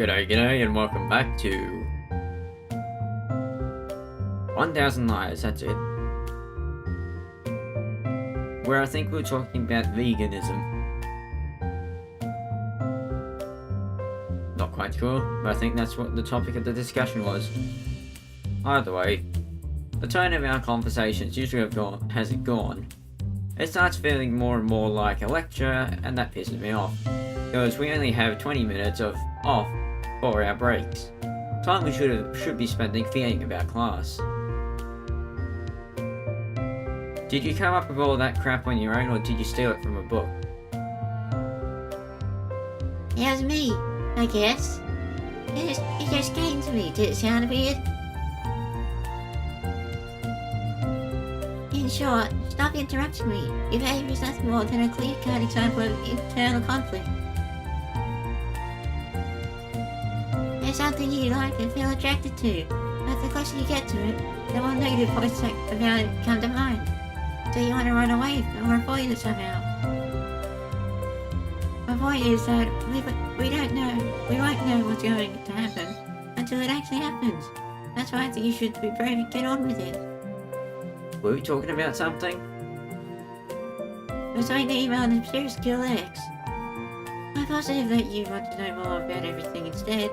G'day, and welcome back to 1000 Lies, that's it. Where I think we're talking about veganism. Not quite sure, but I think that's what the topic of the discussion was. Either way, the tone of our conversations usually has gone. It starts feeling more and more like a lecture, and that pisses me off. Because we only have 20 minutes off for our breaks. Time we should be spending thinking about class. Did you come up with all that crap on your own, or did you steal it from a book? It was me, I guess. It just came to me. Did it sound weird? In short, stop interrupting me. Your behavior is nothing more than a clear-cut example of internal conflict. There's something you like and feel attracted to, but the closer you get to it, the more negative points about it come to mind. So you want to run away or avoid it somehow. My point is that we won't know what's going to happen until it actually happens. That's why I think you should be brave and get on with it. Were we talking about something? I was trying to email an obscure X. I'm positive that you want to know more about everything instead.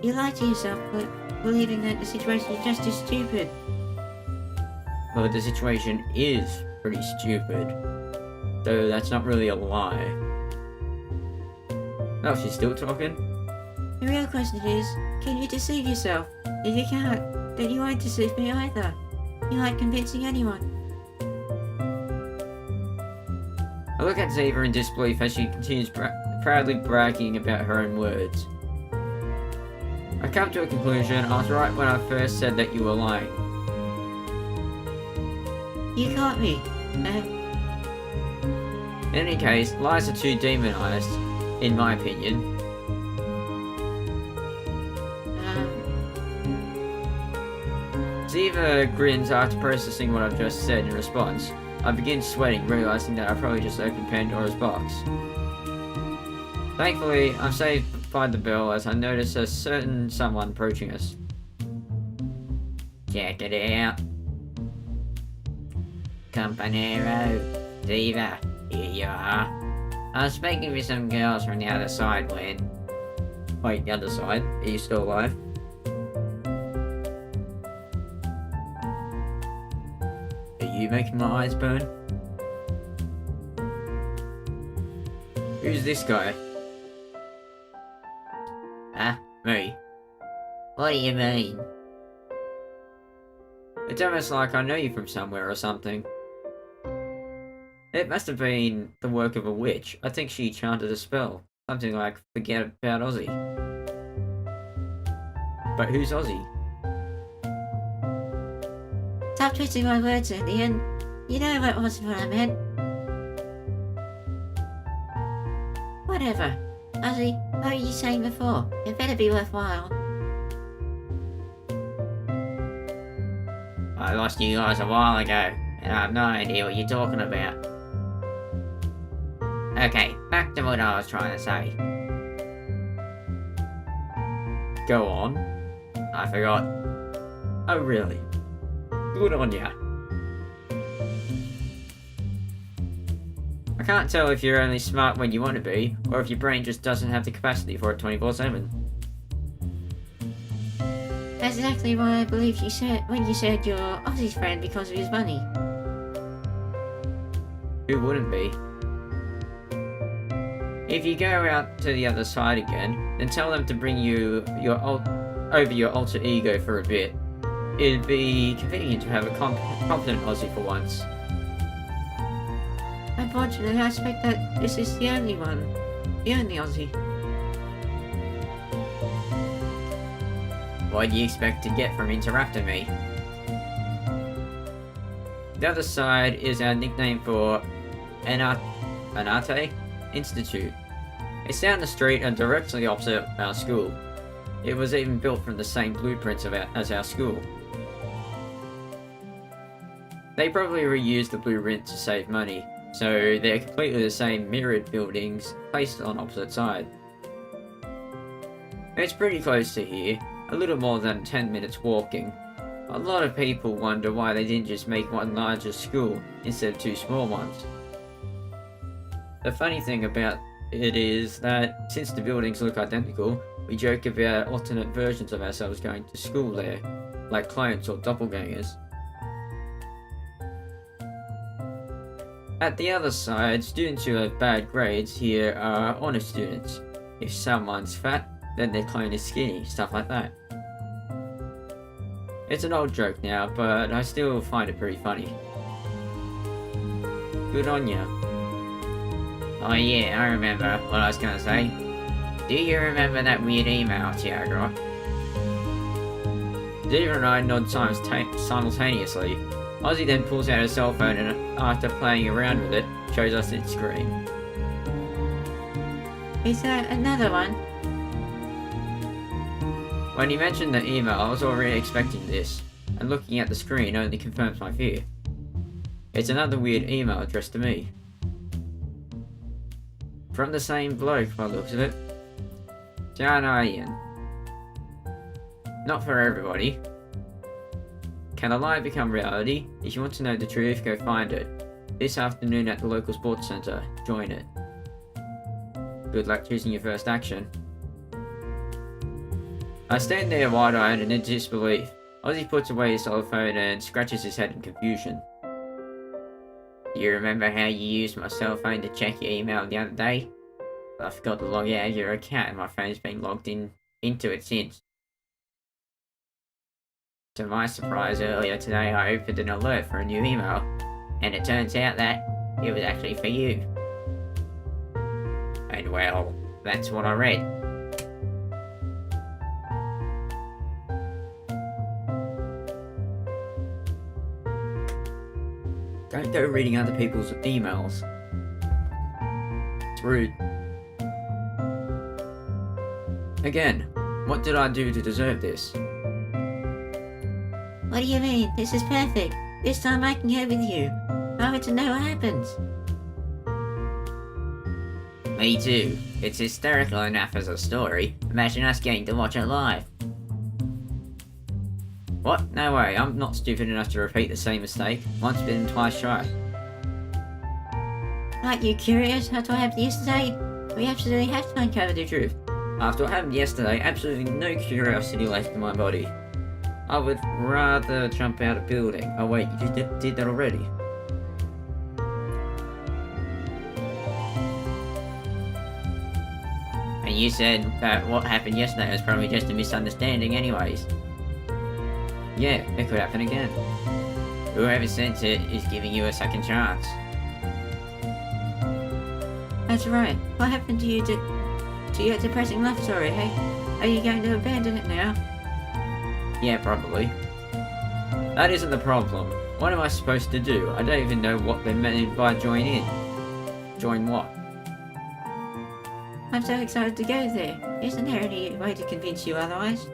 You lie to yourself, but believing that the situation is just as stupid. Well, the situation is pretty stupid. Though that's not really a lie. Oh, she's still talking? The real question is, can you deceive yourself? If you can't, then you won't deceive me either. You aren't convincing anyone. I look at Ziva in disbelief as she continues proudly bragging about her own words. I come to a conclusion. I was right when I first said that you were lying. You caught me. In any case, lies are too demonized, in my opinion. Ziva grins after processing what I've just said in response. I begin sweating, realizing that I probably just opened Pandora's box. Thankfully, I'm saved by the bell as I notice a certain someone approaching us. Check it out. Companero, Ziva, here you are. I was speaking with some girls from the other side when... Wait, the other side? Are you still alive? Are you making my eyes burn? Who's this guy? Huh? Me. What do you mean? It's almost like I know you from somewhere or something. It must have been the work of a witch. I think she chanted a spell. Something like, forget about Ozzy. But who's Ozzy? Stop twisting my words, Indian. You know what wasn't what I meant. Whatever. Ozzy, what were you saying before? It better be worthwhile. I lost you guys a while ago, and I have no idea what you're talking about. Okay, back to what I was trying to say. Go on. I forgot. Oh, really? Good on ya. I can't tell if you're only smart when you want to be, or if your brain just doesn't have the capacity for it 24/7. That's exactly what I believe you said when you said you're Ozzy's friend because of his money. Who wouldn't be? If you go out to the other side again, then tell them to bring you over your alter ego for a bit. It'd be convenient to have a competent Aussie for once. Unfortunately, I suspect that this is the only one. The only Aussie. What do you expect to get from interrupting me? The other side is our nickname for Anate Institute. It's down the street and directly opposite our school. It was even built from the same blueprints as our school. They probably reused the blueprint to save money, so they're completely the same mirrored buildings placed on opposite sides. It's pretty close to here, a little more than 10 minutes walking. A lot of people wonder why they didn't just make one larger school instead of two small ones. The funny thing about it is that since the buildings look identical, we joke about alternate versions of ourselves going to school there, like clones or doppelgangers. At the other side, students who have bad grades here are honor students. If someone's fat, then their clone is skinny, stuff like that. It's an old joke now, but I still find it pretty funny. Good on ya. Oh yeah, I remember what I was gonna say. Do you remember that weird email, Tiagra? Zeta and I nod simultaneously. Ozzy then pulls out his cell phone and, after playing around with it, shows us its screen. Is that another one? When he mentioned the email, I was already expecting this, and looking at the screen only confirms my fear. It's another weird email addressed to me. From the same bloke by the looks of it. John Ian. Not for everybody. Can a lie become reality? If you want to know the truth, go find it. This afternoon at the local sports centre. Join it. Good luck choosing your first action. I stand there wide-eyed and in disbelief. Ozzy puts away his cell phone and scratches his head in confusion. Do you remember how you used my cell phone to check your email the other day? I forgot to log out of your account and my phone's been logged into it since. To my surprise, earlier today I opened an alert for a new email, and it turns out that it was actually for you. And well, that's what I read. Don't go reading other people's emails. It's rude. Again, what did I do to deserve this? What do you mean? This is perfect. This time I can go with you. I want to know what happens. Me too. It's hysterical enough as a story. Imagine us getting to watch it live. What? No way, I'm not stupid enough to repeat the same mistake. Once bitten, twice shy. Aren't you curious how what happened yesterday? We absolutely have to uncover the truth. After what happened yesterday, absolutely no curiosity left in my body. I would rather jump out a building. Oh wait, you did that already. And you said that what happened yesterday was probably just a misunderstanding anyways. Yeah, it could happen again. Whoever sent it is giving you a second chance. That's right. What happened to you to your depressing love story, hey? Are you going to abandon it now? Yeah, probably. That isn't the problem. What am I supposed to do? I don't even know what they meant by join in. Join what? I'm so excited to go there. Isn't there any way to convince you otherwise?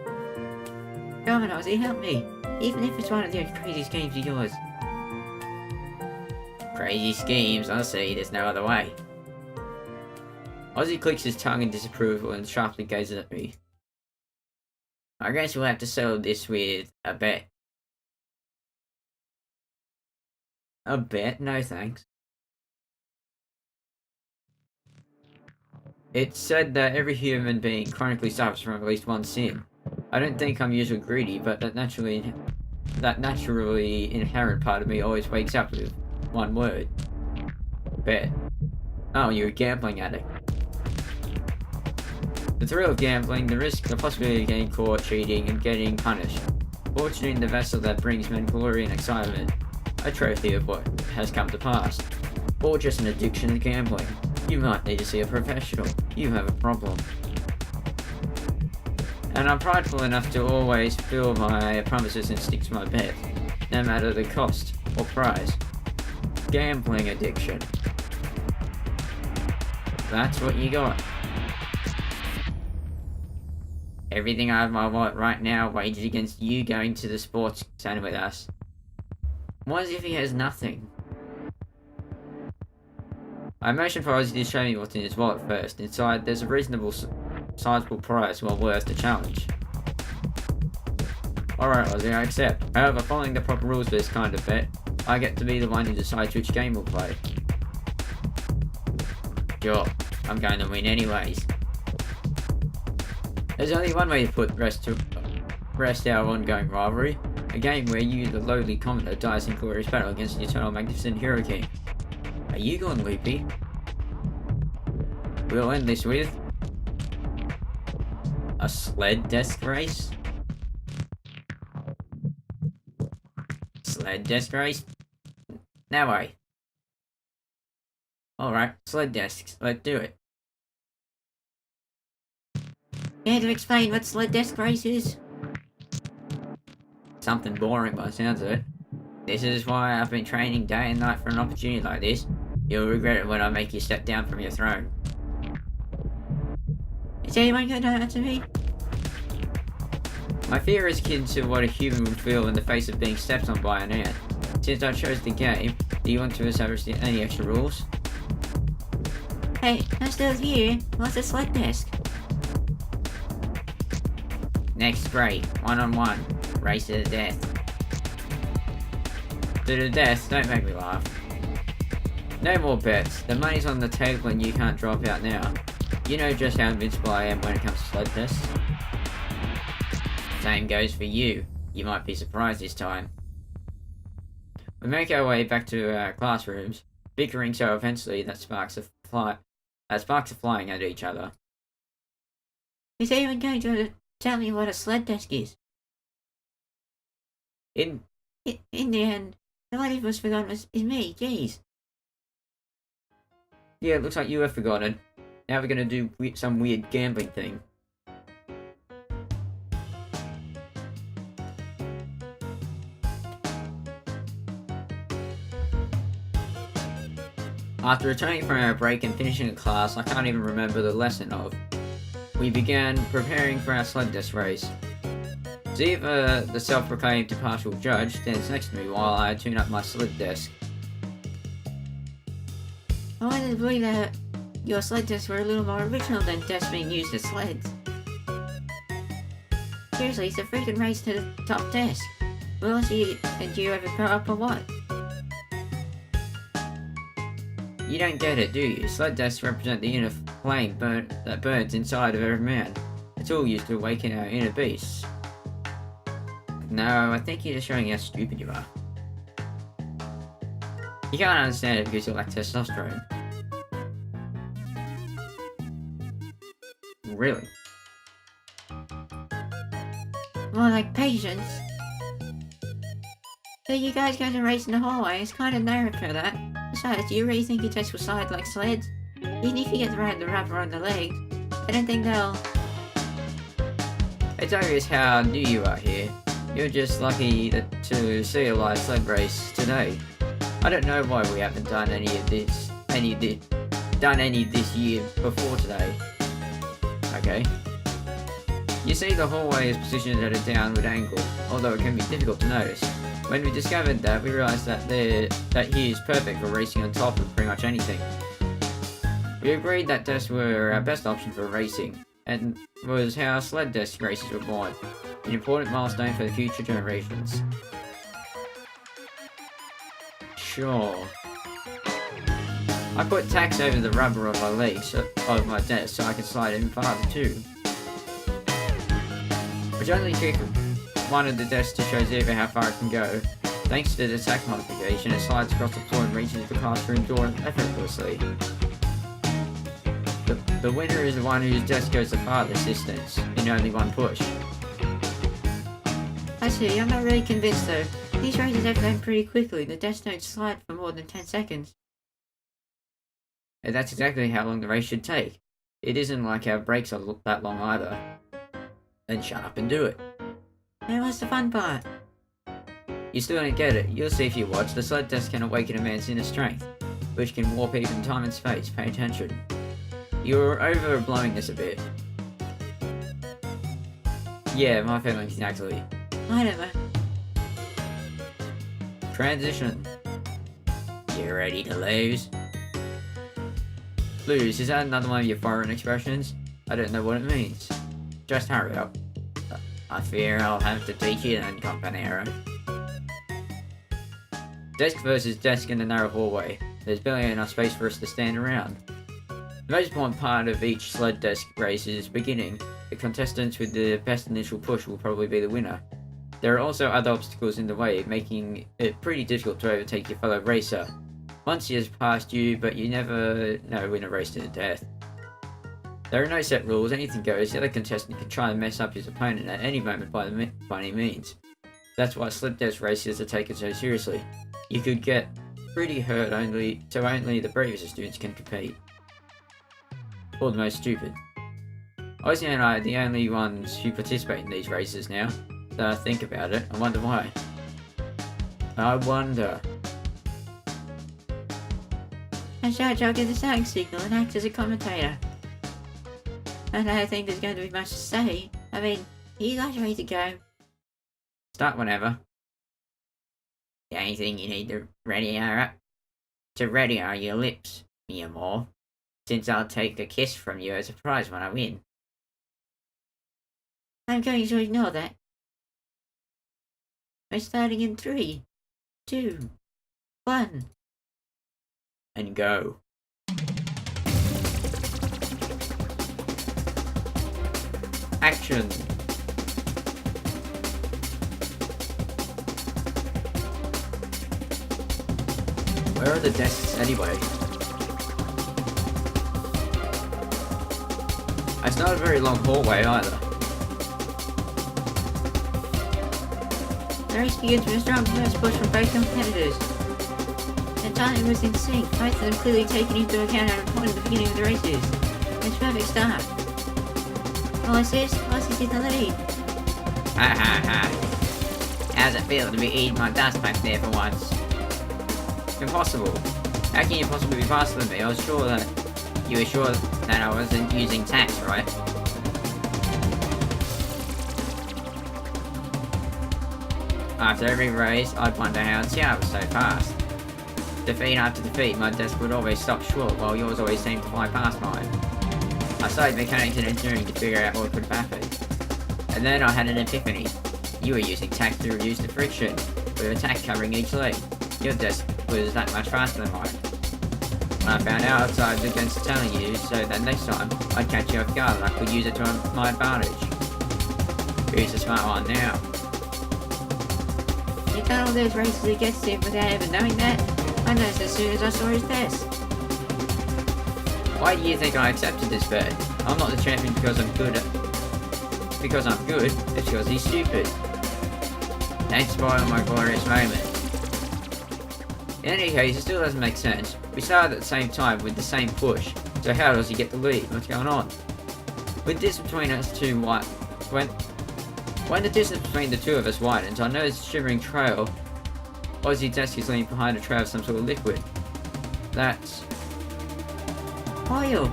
Come on, Ozzy, help me. Even if it's one of those crazy schemes of yours. Crazy schemes, I see. There's no other way. Ozzy clicks his tongue in disapproval and sharply gazes at me. I guess we'll have to settle this with a bet. A bet? No thanks. It's said that every human being chronically suffers from at least one sin. I don't think I'm usually greedy, but that naturally inherent part of me always wakes up with one word. Bet. Oh, you're a gambling addict. The thrill of gambling, the risk, the possibility of getting caught cheating and getting punished. Fortune in the vessel that brings men glory and excitement. A trophy of what has come to pass. Or just an addiction to gambling. You might need to see a professional. You have a problem. And I'm prideful enough to always fulfill my promises and stick to my bet, no matter the cost or price. Gambling addiction. That's what you got. Everything I have in my wallet right now wages against you going to the sports center with us. What as if he has nothing? I motion for Ozzy to show me what's in his wallet first. Inside, there's a reasonable sizable prize well worth the challenge. Alright, Ozzy, I accept. However, following the proper rules for this kind of bet, I get to be the one who decides which game we'll play. Sure, I'm going to win anyways. There's only one way to put rest our ongoing rivalry. A game where you, the lowly commoner, dies in glorious battle against the eternal magnificent Hero King. Are you going loopy? We'll end this with a sled desk race? Sled desk race? No way. Alright, sled desks, let's do it. Care to explain what sled desk race is? Something boring by the sounds of it. This is why I've been training day and night for an opportunity like this. You'll regret it when I make you step down from your throne. Is anyone going to answer me? My fear is akin to what a human would feel in the face of being stepped on by an ant. Since I chose the game, do you want to establish any extra rules? Hey, I'm still here. What's a sled desk? Next break, 1-on-1, race to the death. To the death, don't make me laugh. No more bets, the money's on the table and you can't drop out now. You know just how invincible I am when it comes to sled tests. Same goes for you. You might be surprised this time. We make our way back to our classrooms, bickering so offensively that sparks are flying at each other. Is anyone going to tell me what a sled desk is? In In the end, the one who was forgotten is me, jeez. Yeah, it looks like you have forgotten. Now we're gonna do some weird gambling thing. After returning from our break and finishing a class I can't even remember the lesson of, we began preparing for our sled desk race. Ziva, the self-proclaimed impartial judge, stands next to me while I tune up my sled desk. I wanted to believe that your sled desks were a little more original than desks being used as sleds. Seriously, it's a freaking race to the top desk. Will she and you ever grow up or what? You don't get it, do you? Sled desks represent the inner flame that burns inside of every man. It's all used to awaken our inner beasts. No, I think you're just showing how stupid you are. You can't understand it because you lack testosterone. Really? More like patience. So you guys going to race in the hallway? It's kind of narrow for that. Besides, do you really think your desk will slide like sleds? Even if you get the rubber on the legs, I don't think they'll... It's obvious how new you are here. You're just lucky to see a live sled race today. I don't know why we haven't done any of this year before today. Okay. You see, the hallway is positioned at a downward angle, although it can be difficult to notice. When we discovered that, we realised that here is perfect for racing on top of pretty much anything. We agreed that desks were our best option for racing, and was how sled desk races were born, an important milestone for the future generations. Sure. I put tacks over the rubber on my legs of my desk so I can slide even farther too. I generally kick one of the desks to show Ziva how far it can go. Thanks to the tack modification, it slides across the floor and reaches the classroom door effortlessly. The winner is the one whose desk goes the farthest distance, in only one push. I see, I'm not really convinced though. These races have gone pretty quickly, the desks don't slide for more than 10 seconds. And that's exactly how long the race should take. It isn't like our breaks are that long either. Then shut up and do it. Then what's the fun part? You still don't get it. You'll see if you watch. The sled desk can awaken a man's inner strength, which can warp even time and space. Pay attention. You're overblowing this a bit. Yeah, my feelings exactly. Whatever. Transition. You ready to lose? Lose, is that another one of your foreign expressions? I don't know what it means. Just hurry up. I fear I'll have to teach you then, companero. Desk versus desk in the narrow hallway. There's barely enough space for us to stand around. The most important part of each sled desk race is beginning. The contestants with the best initial push will probably be the winner. There are also other obstacles in the way, making it pretty difficult to overtake your fellow racer. Once he has passed you, but you never know in a race to the death. There are no set rules, anything goes. The other contestant can try and mess up his opponent at any moment by any means. That's why sled desk races are taken so seriously. You could get pretty hurt so only the bravest students can compete. Or the most stupid. Ozzy and I are the only ones who participate in these races now. So I think about it, I wonder why. I wonder. And Jar Jar gives the starting signal and acts as a commentator. I don't think there's going to be much to say. I mean, are you guys ready to go? Start whenever. The only thing you need to ready are your lips, mi amor. Since I'll take a kiss from you as a prize when I win. I'm going to ignore that. We're starting in 3, 2, 1. And go. Action. Where are the desks anyway? It's not a very long hallway either. The race begins with a strong first push from both competitors. The timing was in sync, both of them clearly taking into account our point at the beginning of the races. It's a perfect start. All assist, Ozzy's in the lead. Ha ha ha. How's it feel to be eating my dust back there for once? Impossible. How can you possibly be faster than me? I was sure that you were sure that I wasn't using tax, right? After every race, I'd wonder how Tia was so fast. Defeat after defeat, my desk would always stop short, while yours always seemed to fly past mine. I studied mechanics and engineering to figure out what could have happened. And then I had an epiphany. You were using tax to reduce the friction, with a tack covering each leg. Your desk was that much faster than mine. When I found out, I was against telling you, so that next time, I'd catch you off guard and I could use it to my advantage. Who's the smart one now? You've done all those races against him without ever knowing that? I noticed as soon as I saw his desk. Why do you think I accepted this bet? I'm not the champion because I'm good. Because I'm good, it's because he's stupid. Don't spoil my glorious moment. In any case, it still doesn't make sense. We started at the same time with the same push, so how does he get the lead? What's going on? With distance between us two when the distance between the two of us widens, I notice a shimmering trail. Ozzy's desk is leaning behind a trail of some sort of liquid. That's oil!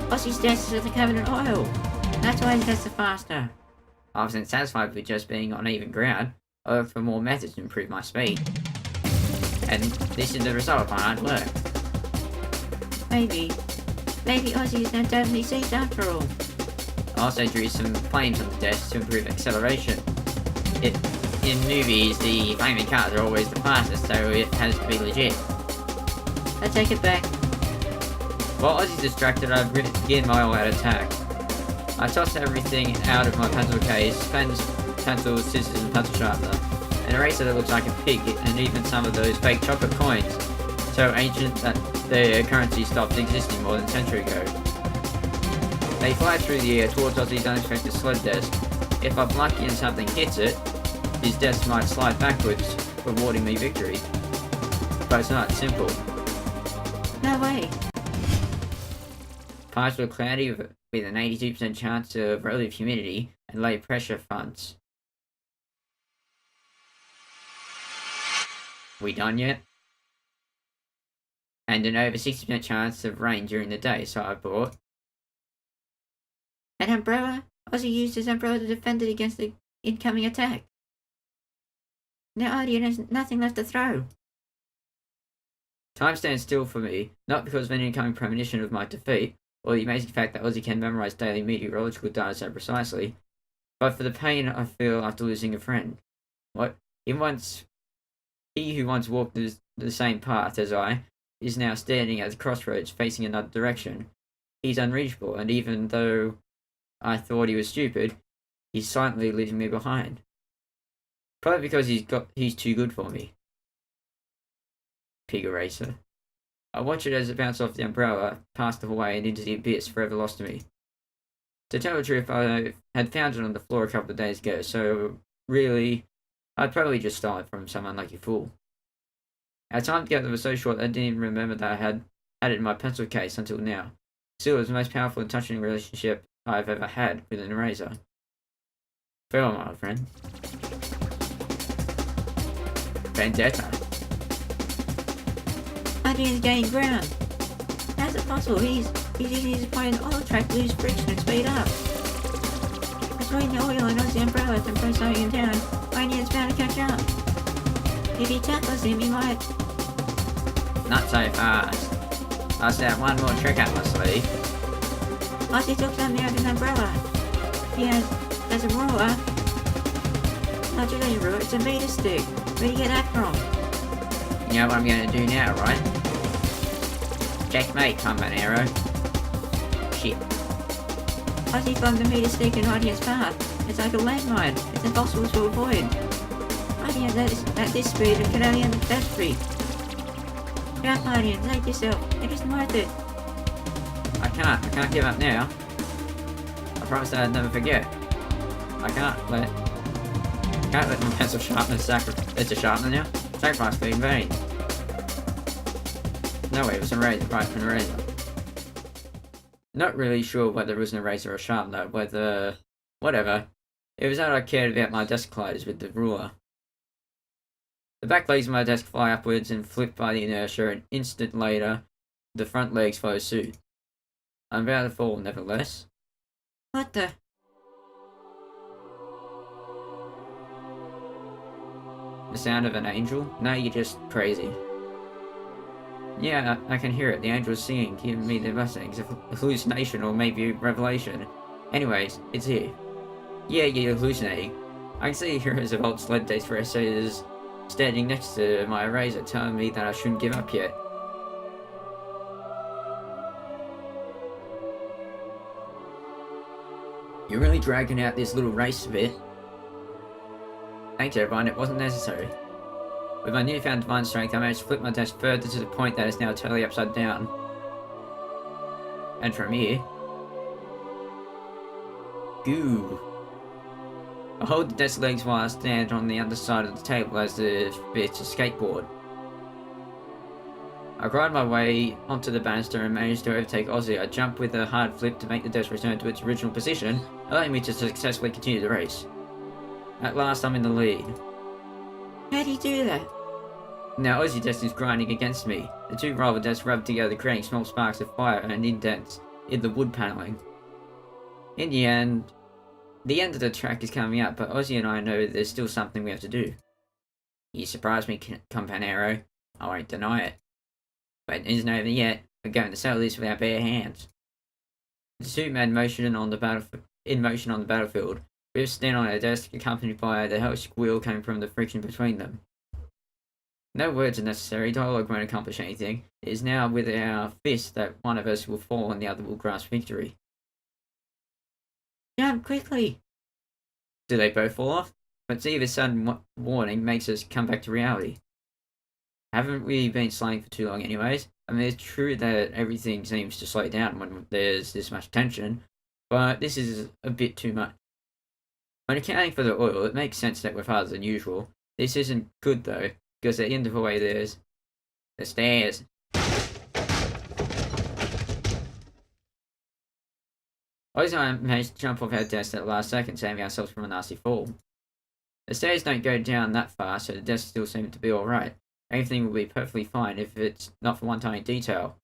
Ozzy's desk is covered in oil. That's why his desk is faster. I wasn't satisfied with just being on even ground. I looked for more methods to improve my speed. And this is the result of my hard work. Maybe Ozzy is now totally safe after all. I also drew some flames on the desk to improve acceleration. In movies, the flaming cars are always the fastest, so it has to be legit. I take it back. While Ozzy's distracted, I begin my all-out attack. I toss everything out of my pencil case, pens, pencils, scissors, and pencil sharpener. An eraser that looks like a pig, and even some of those fake chocolate coins, so ancient that their currency stopped existing more than a century ago. They fly through the air towards Ozzy's unexpected sled desk. If I'm lucky and something hits it, his desk might slide backwards, rewarding me victory. But it's not simple. No way. Skies were cloudy with an 82% chance of relative humidity and low pressure fronts. We done yet? And an over 60% chance of rain during the day, so I bought an umbrella? Ozzy used his umbrella to defend it against the incoming attack. Now Ozzy has nothing left to throw. Time stands still for me, not because of an incoming premonition of my defeat, or the amazing fact that Ozzy can memorize daily meteorological data so precisely, but for the pain I feel after losing a friend. What? He who once walked the same path as I is now standing at the crossroads facing another direction. He's unreachable, and even though I thought he was stupid, he's silently leaving me behind. Probably because he's too good for me. Pig eraser. I watch it as it bounced off the umbrella, past the hallway and into the abyss, forever lost to me. To tell the truth, I had found it on the floor a couple of days ago, so really, I'd probably just stole it from some unlucky fool. Our time together was so short that I didn't even remember that I had it in my pencil case until now. Still, it was the most powerful and touching relationship I've ever had with an eraser. Farewell, my old friend. Vendetta. Adrian's gaining ground. How's it possible? He's using his point oil track to lose friction and speed up. Between the oil and Ozzy umbrella from first slowing him down, Adrian's bound to catch up. If he tackles him, he might... Not so fast. I still have one more trick up my sleeve. Ozzy took something out of his umbrella. He has a ruler. Not just a ruler, it's a meter stick. Where'd you get that from? You know what I'm gonna do now, right? Checkmate, combat arrow. Shit. Ozzy flung the meter stick in Adrian's path. It's like a landmine. It's impossible to avoid. Adrian's at this speed and can only end at that speed. Get up, Adrian. Save yourself. It isn't worth it. I can't give up now. I promised that I'd never forget. I can't let my pencil sharpener it's a sharpener now? Sacrifice be in vain. No way, it was an eraser, right, an eraser. Not really sure whether it was an eraser or a sharpener, whatever. It was that I cared about my desk clothes with the ruler. The back legs of my desk fly upwards and flip by the inertia, and an instant later, the front legs follow suit. I'm about to fall, nevertheless. What the? The sound of an angel? No, you're just crazy. Yeah, I can hear it. The angel's singing, giving me their blessings. A hallucination or maybe a revelation. Anyways, it's here. Yeah, you're hallucinating. I can see Heroes of Old Sled Days for Essays standing next to my eraser telling me that I shouldn't give up yet. You're really dragging out this little race a bit. Thanks everyone, it wasn't necessary. With my newfound divine strength, I managed to flip my desk further to the point that it's now totally upside down. And from here... Goo. I hold the desk legs while I stand on the underside of the table as if it's a skateboard. I grind my way onto the banister and manage to overtake Ozzy. I jump with a hard flip to make the desk return to its original position, allowing me to successfully continue the race. At last, I'm in the lead. How do you do that? Now Ozzy desk is grinding against me. The two rival desks rub together, creating small sparks of fire and indents in the wood paneling. In the end of the track is coming up, but Ozzy and I know there's still something we have to do. You surprised me, Campanero. I won't deny it. But it isn't over yet. We're going to settle this with our bare hands. The two men in motion on the battlefield. Biff stand on our desk, accompanied by the hell squeal coming from the friction between them. No words are necessary, dialogue won't accomplish anything. It is now with our fists that one of us will fall and the other will grasp victory. Jump quickly! Do they both fall off? But see, this sudden warning makes us come back to reality. Haven't we been slaying for too long anyways? I mean, it's true that everything seems to slow down when there's this much tension, but this is a bit too much. When accounting for the oil, it makes sense that we're faster than usual. This isn't good though, because at the end of the way there's the stairs. Ozzy and I managed to jump off our desk at the last second, saving ourselves from a nasty fall. The stairs don't go down that far, so the desk still seems to be alright. Everything will be perfectly fine if it's not for one tiny detail.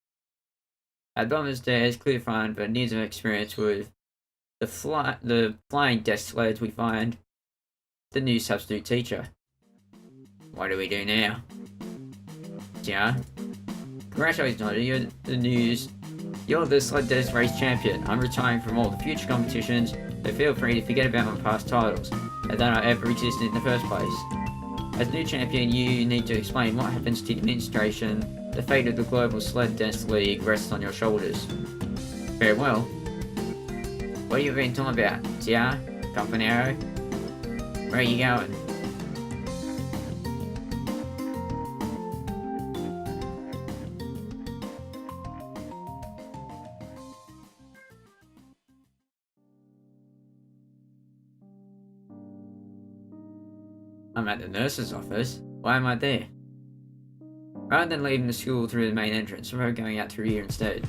At the bottom of the stairs, clear fine, but needs of experience with the flying desk sleds, we find the new substitute teacher. What do we do now? Yeah. Congratulations, Noddy, you're You're the sled desk race champion. I'm retiring from all the future competitions, so feel free to forget about my past titles, and that I ever existed in the first place. As new champion, you need to explain what happens to the administration. The fate of the Global Sled Desk League rests on your shoulders. Farewell. What have you been talking about? Tia? Campanero? Where are you going? I'm at the nurse's office. Why am I there? Rather than leaving the school through the main entrance, we're going out through here instead.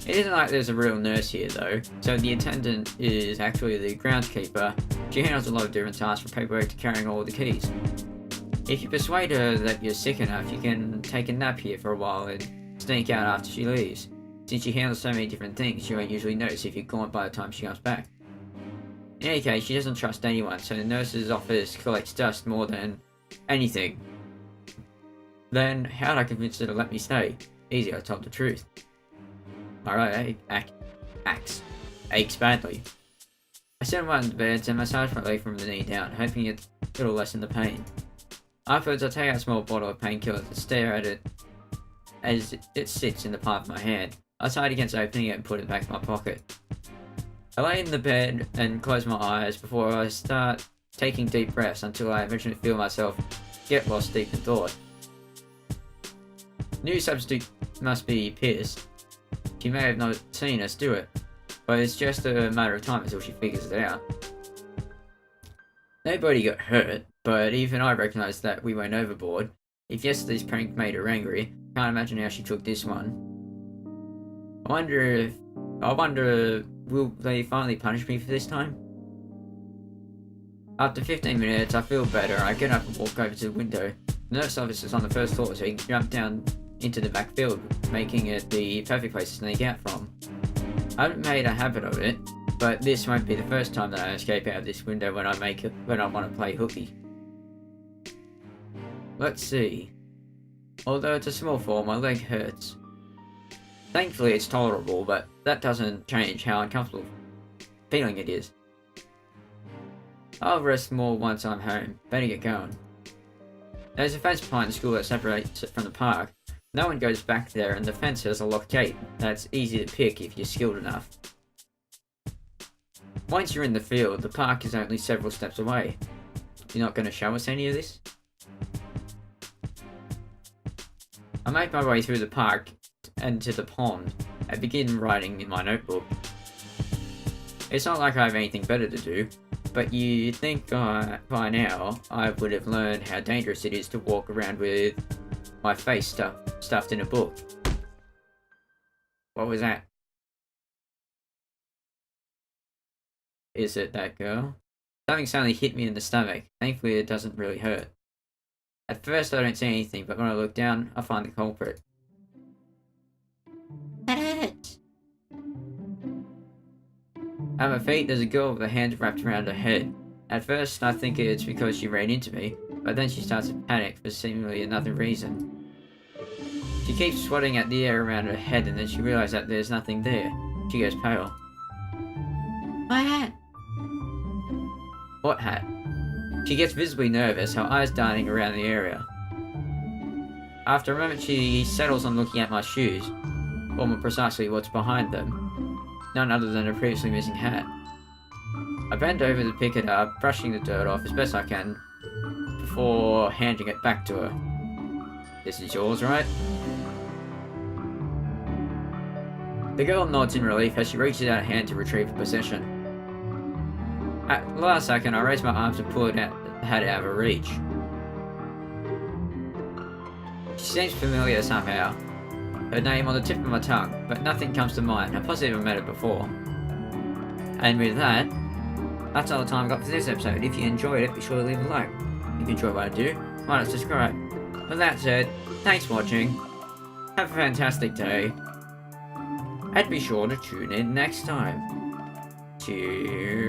It isn't like there's a real nurse here though, so the attendant is actually the groundskeeper. She handles a lot of different tasks from paperwork to carrying all the keys. If you persuade her that you're sick enough, you can take a nap here for a while and sneak out after she leaves. Since she handles so many different things, she won't usually notice if you're gone by the time she comes back. In any case, she doesn't trust anyone, so the nurse's office collects dust more than anything. Then, how'd I convince her to let me stay? Easy, I told the truth. My right aches badly. I sit on the bed and massage my leg from the knee down, hoping it'll lessen the pain. Afterwards, I take out a small bottle of painkillers and stare at it as it sits in the palm of my hand. I decide against opening it and put it back in my pocket. I lay in the bed and close my eyes before I start taking deep breaths until I eventually feel myself get lost deep in thought. New substitute must be pissed. She may have not seen us do it, but it's just a matter of time until she figures it out. Nobody got hurt, but even I recognise that we went overboard. If yesterday's prank made her angry, can't imagine how she took this one. I wonder, will they finally punish me for this time? After 15 minutes, I feel better. I get up and walk over to the window. The nurse office is on the first floor, so you can jump down into the back field, making it the perfect place to sneak out from. I haven't made a habit of it, but this won't be the first time that I escape out of this window when I want to play hooky. Let's see. Although it's a small fall, my leg hurts. Thankfully it's tolerable, but that doesn't change how uncomfortable feeling it is. I'll rest more once I'm home. Better get going. There's a fence behind the school that separates it from the park. No one goes back there, and the fence has a locked gate that's easy to pick if you're skilled enough. Once you're in the field, the park is only several steps away. You're not going to show us any of this? I make my way through the park and to the pond. I begin writing in my notebook. It's not like I have anything better to do, but you'd think by now I would have learned how dangerous it is to walk around with my face stuffed in a book. What was that? Is it that girl? Something suddenly hit me in the stomach. Thankfully it doesn't really hurt. At first I don't see anything, but when I look down, I find the culprit. That hurts. At my feet, there's a girl with her hands wrapped around her head. At first, I think it's because she ran into me, but then she starts to panic for seemingly another reason. She keeps swatting at the air around her head, and then she realizes that there's nothing there. She goes pale. My hat. What hat? She gets visibly nervous, her eyes darting around the area. After a moment, she settles on looking at my shoes, or more precisely what's behind them. None other than a previously missing hat. I bend over to pick it up, brushing the dirt off as best I can, before handing it back to her. This is yours, right? The girl nods in relief as she reaches out a hand to retrieve the possession. At the last second, I raise my arms and pull the hat out of her reach. She seems familiar somehow. Her name on the tip of my tongue, but nothing comes to mind. I'm positive I've met her before. And with that, that's all the time I got for this episode. If you enjoyed it, be sure to leave a like. If you enjoy what I do, why not subscribe? With that said, thanks for watching. Have a fantastic day. And be sure to tune in next time. Cheers.